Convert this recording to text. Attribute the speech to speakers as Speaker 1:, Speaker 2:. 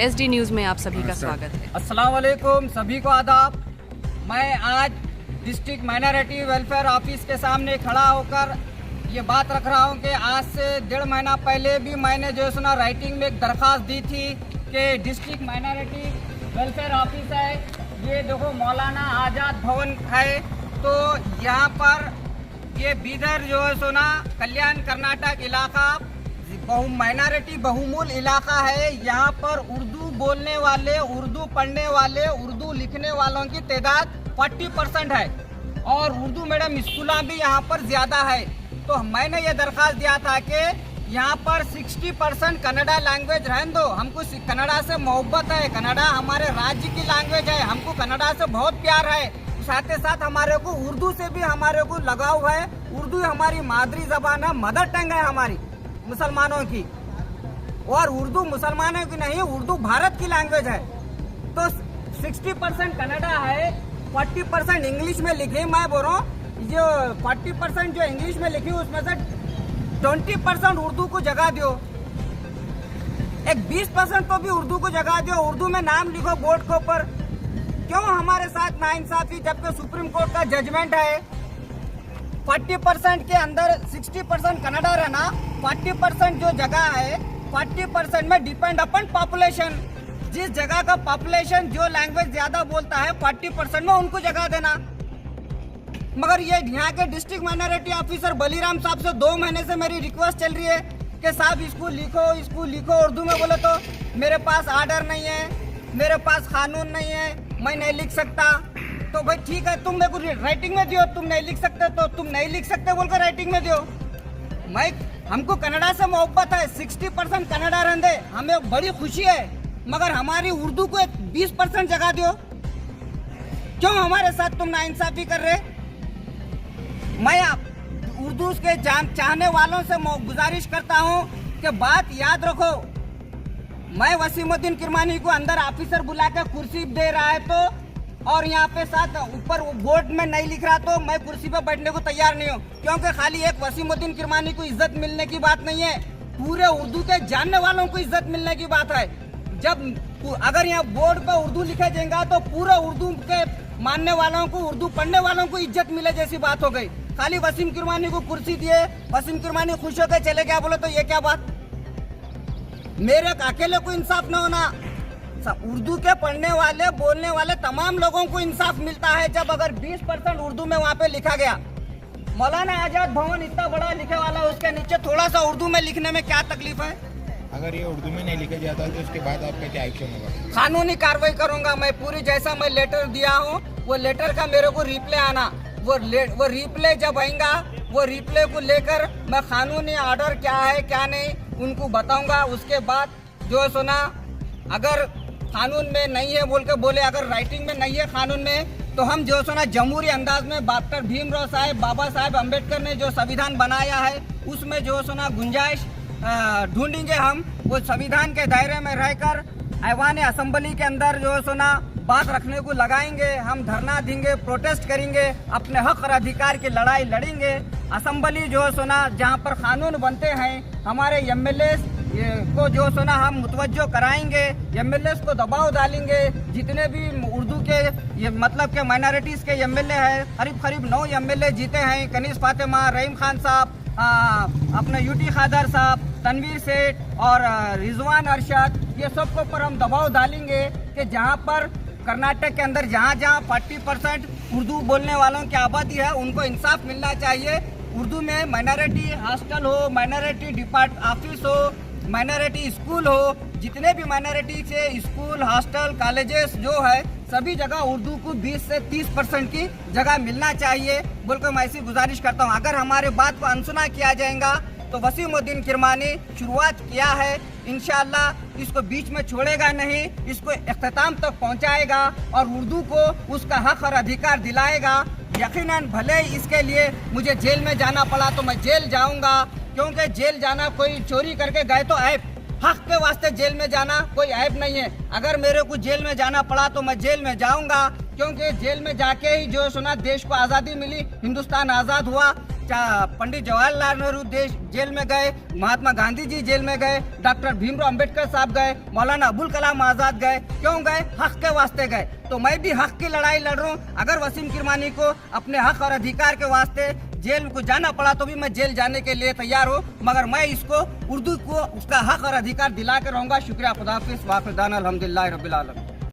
Speaker 1: SD news में आप सभी का स्वागत है।
Speaker 2: अस्सलाम वालेकुम, सभी को आदाब। मैं आज डिस्ट्रिक्ट माइनॉरिटी वेलफेयर ऑफिस के सामने खड़ा होकर ये बात रख रहा हूँ कि आज से 1.5 महीना पहले भी मैंने जो है सुना राइटिंग में एक दरख्वास्त दी थी कि डिस्ट्रिक्ट माइनॉरिटी वेलफेयर ऑफिस है, ये देखो मौलाना आज़ाद भवन है, तो यहाँ पर ये बीदर जो है सुना कल्याण कर्नाटक इलाका माइनॉरिटी बहुमूल इलाका है। यहाँ पर उर्दू बोलने वाले, उर्दू पढ़ने वाले, उर्दू लिखने वालों की तादाद 40% है और उर्दू मीडियम स्कूल भी यहाँ पर ज़्यादा है। तो मैंने ये दरख्वास्त दिया था कि यहाँ पर 60% कन्नड़ा लैंग्वेज रहने दो। हमको कन्नड़ा से मोहब्बत है, कन्नड़ा हमारे राज्य की लैंग्वेज है, हमको कन्नड़ा से बहुत प्यार है। साथ ही साथ हमारे को उर्दू से भी हमारे को लगाव है। उर्दू हमारी मादरी ज़बान है, मदर टंग है हमारी मुसलमानों की, और उर्दू मुसलमानों की नहीं, उर्दू भारत की लैंग्वेज है। तो 60% कन्नड़ा है, 40% इंग्लिश में लिखी। मैं बोल रहा हूँ जो 40% जो इंग्लिश में लिखी उसमें से 20% उर्दू को जगह दो, एक 20% तो भी उर्दू को जगह दो। उर्दू में नाम लिखो बोर्ड के ऊपर। क्यों हमारे साथ नाइंसाफी, जबकि सुप्रीम कोर्ट का जजमेंट है। 40% के अंदर 60% कन्नड़ा रहना, 40% जो जगह है 40% में डिपेंड अपन पॉपुलेशन। जिस जगह का पॉपुलेशन जो लैंग्वेज ज्यादा बोलता है 40% में उनको जगह देना। मगर ये यहाँ के डिस्ट्रिक्ट माइनॉरिटी ऑफिसर बलीराम साहब से 2 महीने से मेरी रिक्वेस्ट चल रही है कि साहब इसको लिखो उर्दू में। बोले तो मेरे पास आर्डर नहीं है, मेरे पास कानून नहीं है, मैं नहीं लिख सकता। तो भाई ठीक है, तुम मेरे को राइटिंग में दियो, तुम नहीं लिख सकते तो तुम नहीं लिख सकते बोलकर राइटिंग में दियो। हमको कन्नड़ा से मोहब्बत है, 60% कन्नड़ा रहने दे, हमें बड़ी खुशी है, मगर हमारी उर्दू को एक 20% जगह दियो। क्यों हमारे साथ तुम नाइंसाफी कर रहे? मैं उर्दू के चाहने वालों से गुजारिश करता हूँ कि बात याद रखो। मैं वसीमुद्दीन किरमानी को अंदर ऑफिसर बुला के कुर्सी दे रहा है तो, और यहाँ पे साथ ऊपर बोर्ड में नहीं लिख रहा तो मैं कुर्सी पे बैठने को तैयार नहीं हूँ। क्योंकि खाली एक वसीमुद्दीन किरमानी को इज्जत मिलने की बात नहीं है, पूरे उर्दू के जानने वालों को इज्जत मिलने की बात है। जब अगर यहाँ बोर्ड पे उर्दू लिखा जाएगा तो पूरे उर्दू के मानने वालों को, उर्दू पढ़ने वालों को इज्जत मिले जैसी बात हो गई। खाली वसीम किरमानी को कुर्सी दिए, वसीम किरमानी खुश होकर चले गया, बोले तो ये क्या बात? मेरे अकेले को इंसाफ न होना, उर्दू के पढ़ने वाले, बोलने वाले तमाम लोगों को इंसाफ मिलता है जब अगर 20% उर्दू में वहाँ पे लिखा गया। मौलाना आजाद भवन इतना बड़ा लिखे वाला, उसके नीचे थोड़ा सा उर्दू में लिखने में क्या तकलीफ है?
Speaker 3: अगर ये उर्दू में नहीं लिखा जाता तो उसके बाद आपका क्या एक्शन होगा?
Speaker 2: कानूनी कार्रवाई करूंगा मैं पूरी। जैसा मैं लेटर दिया हूँ वो लेटर का मेरे को रिप्लाई आना, वो रिप्लाई जब आएगा वो रिप्लाई को लेकर मैं कानूनी ऑर्डर क्या है क्या नहीं उनको बताऊंगा। उसके बाद जो सुना अगर कानून में नहीं है बोल के बोले, अगर राइटिंग में नहीं है कानून में, तो हम जो सुना जमहूरी अंदाज में डॉक्टर भीमराव साहब, बाबा साहब अम्बेडकर ने जो संविधान बनाया है उसमें जो सुना गुंजाइश ढूंढेंगे। हम वो संविधान के दायरे में रहकर ऐवान असेंबली के अंदर जो सुना बात रखने को लगाएंगे। हम धरना देंगे, प्रोटेस्ट करेंगे, अपने हक और अधिकार की लड़ाई लड़ेंगे। असेंबली जो सुना जहाँ पर कानून बनते हैं, हमारे MLA को जो सुना हम मुतवज्जो कराएंगे, MLA को दबाव डालेंगे। जितने भी उर्दू के ये मतलब के माइनॉरिटीज़ के MLA है, करीब 9 MLA जीते हैं। कनीज़ फातिमा, रहीम खान साहब, अपने UT खादर साहब, तनवीर सेठ और रिजवान अरशद, ये सब के ऊपर हम दबाव डालेंगे कि जहाँ पर कर्नाटक के अंदर जहाँ 40% उर्दू बोलने वालों की आबादी है उनको इंसाफ मिलना चाहिए। उर्दू में माइनॉरिटी हॉस्टल हो, माइनॉरिटी डिपार्ट ऑफिस हो, माइनॉरिटी स्कूल हो, जितने भी माइनॉरिटी से स्कूल, हॉस्टल, कॉलेजेस जो है सभी जगह उर्दू को 20 से 30% की जगह मिलना चाहिए बोलकर मैं ऐसी गुजारिश करता हूँ। अगर हमारे बात को अनसुना किया जाएगा तो वसीमुद्दीन किरमानी शुरुआत किया है, इंशाअल्लाह इसको बीच में छोड़ेगा नहीं, इसको इख्तिताम तक पहुँचाएगा और उर्दू को उसका हक और अधिकार दिलाएगा। यकीनन भले इसके लिए मुझे जेल में जाना पड़ा तो मैं जेल जाऊंगा, क्योंकि जेल जाना कोई चोरी करके गए तो ऐप, हक के वास्ते जेल में जाना कोई ऐप नहीं है। अगर मेरे को जेल में जाना पड़ा तो मैं जेल में जाऊंगा, क्योंकि जेल में जाके ही जो सुना देश को आज़ादी मिली, हिंदुस्तान आज़ाद हुआ। पंडित जवाहरलाल नेहरू जेल में गए, महात्मा गांधी जी जेल में गए, डॉक्टर भीमराव अंबेडकर साहब गए, मौलाना अबुल कलाम आजाद गए। क्यों गए? हक के वास्ते गए। तो मैं भी हक की लड़ाई लड़ रहा हूँ। अगर वसीम किरमानी को अपने हक और अधिकार के वास्ते जेल को जाना पड़ा तो भी मैं जेल जाने के लिए तैयार हूँ, मगर मैं इसको उर्दू को उसका हक और अधिकार दिला के रहूँगा। शुक्रिया, खुदा हाफिज़, वाक़िदान अल्हम्दुलिल्लाह रब्बिल आलमीन।